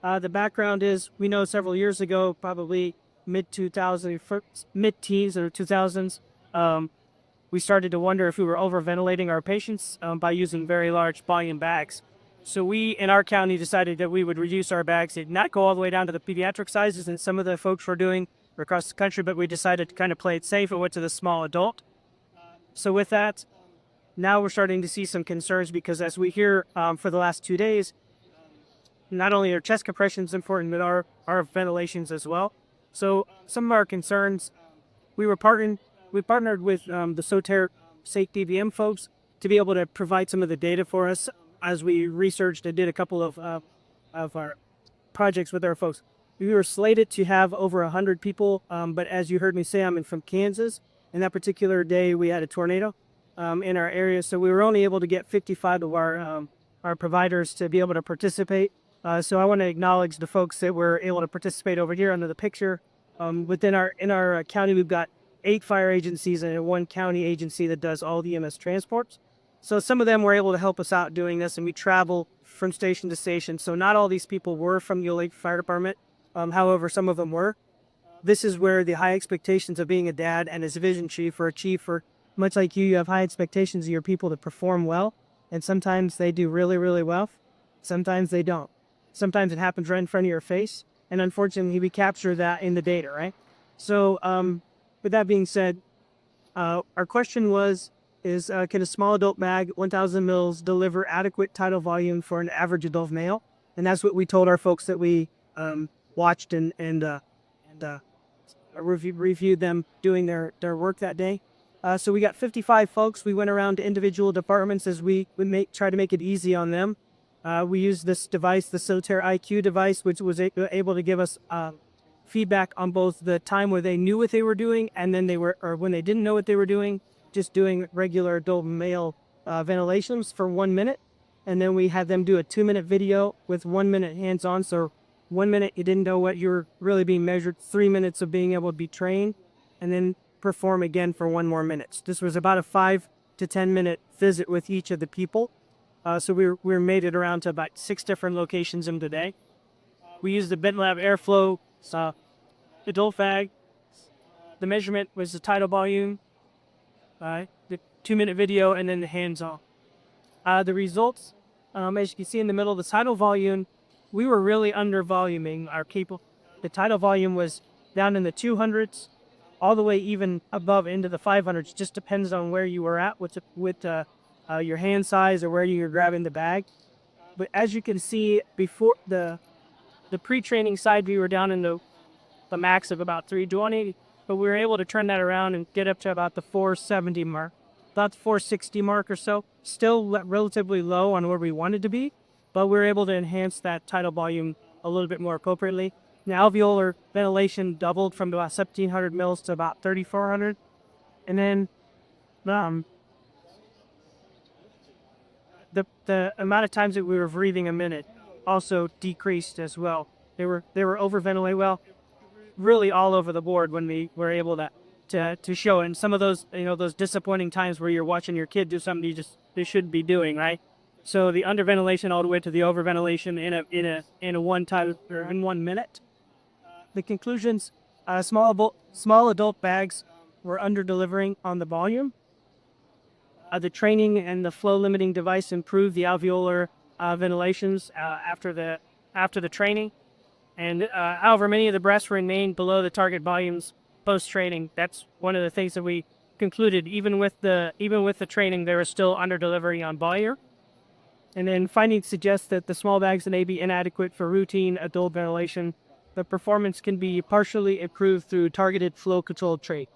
The background is we know several years ago, probably mid-teens or 2000s, we started to wonder if we were overventilating our patients by using very large volume bags. So we, in our county, decided that we would reduce our bags and not go all the way down to the pediatric sizes and some of the folks were doing across the country, but we decided to kind of play it safe and went to the small adult. So with that, now we're starting to see some concerns because as we hear for the last 2 days, not only are chest compressions important, but our ventilations as well. So some of our concerns, we partnered with the SotairIQ BVM folks to be able to provide some of the data for us as we researched and did a couple of our projects with our folks. We were slated to have over 100 people, but as you heard me say, I'm from Kansas, and that particular day we had a tornado in our area, so we were only able to get 55 of our providers to be able to participate. So I want to acknowledge the folks that were able to participate over here under the picture. In our county, we've got 8 fire agencies and 1 county agency that does all the EMS transports. So some of them were able to help us out doing this, and we travel from station to station. So not all these people were from the Olathe Fire Department. However, some of them were. This is where the high expectations of being a dad and as a vision chief or a chief, or much like you have high expectations of your people to perform well. And sometimes they do really, really well. Sometimes they don't. Sometimes it happens right in front of your face. And unfortunately, we capture that in the data, right? So with that being said, our question is can a small adult bag, 1,000 mils, deliver adequate tidal volume for an average adult male? And that's what we told our folks that we watched and reviewed them doing their work that day. So we got 55 folks. We went around to individual departments as we try to make it easy on them. We used this device, the SotairIQ device, which was able to give us feedback on both the time where they knew what they were doing and then when they didn't know what they were doing, just doing regular adult male ventilations for 1 minute. And then we had them do a 2-minute video with 1 minute hands-on. So 1 minute you didn't know what you were really being measured, 3 minutes of being able to be trained, and then perform again for 1 more minute. This was about a 5 to 10 minute visit with each of the people. So we made it around to about 6 different locations in the day. We used the BentLab airflow, adult fag. The measurement was the tidal volume, the 2-minute video, and then the hands-on. The results, as you can see in the middle, the tidal volume, we were really under-voluming our people. The tidal volume was down in the 200s, all the way even above into the 500s. Just depends on where you were at with your hand size or where you're grabbing the bag. But as you can see, before the pre-training side, we were down in the max of about 320, but we were able to turn that around and get up to about the 470 mark, about the 460 mark or so. Still relatively low on where we wanted to be, but we were able to enhance that tidal volume a little bit more appropriately. Now, alveolar ventilation doubled from about 1,700 mils to about 3,400, and then the amount of times that we were breathing a minute also decreased as well. They were overventilated well, really all over the board when we were able to show it. And some of those, those disappointing times where you're watching your kid do something they shouldn't be doing, right? So the underventilation all the way to the overventilation in a one time or in 1 minute. The conclusions: small adult bags were under delivering on the volume. The training and the flow limiting device improved the alveolar ventilations after the training. And however, many of the breaths remained below the target volumes post-training. That's one of the things that we concluded. Even with the training, they were still under delivery on volume. And then findings suggest that the small bags may be inadequate for routine adult ventilation. The performance can be partially improved through targeted flow control training.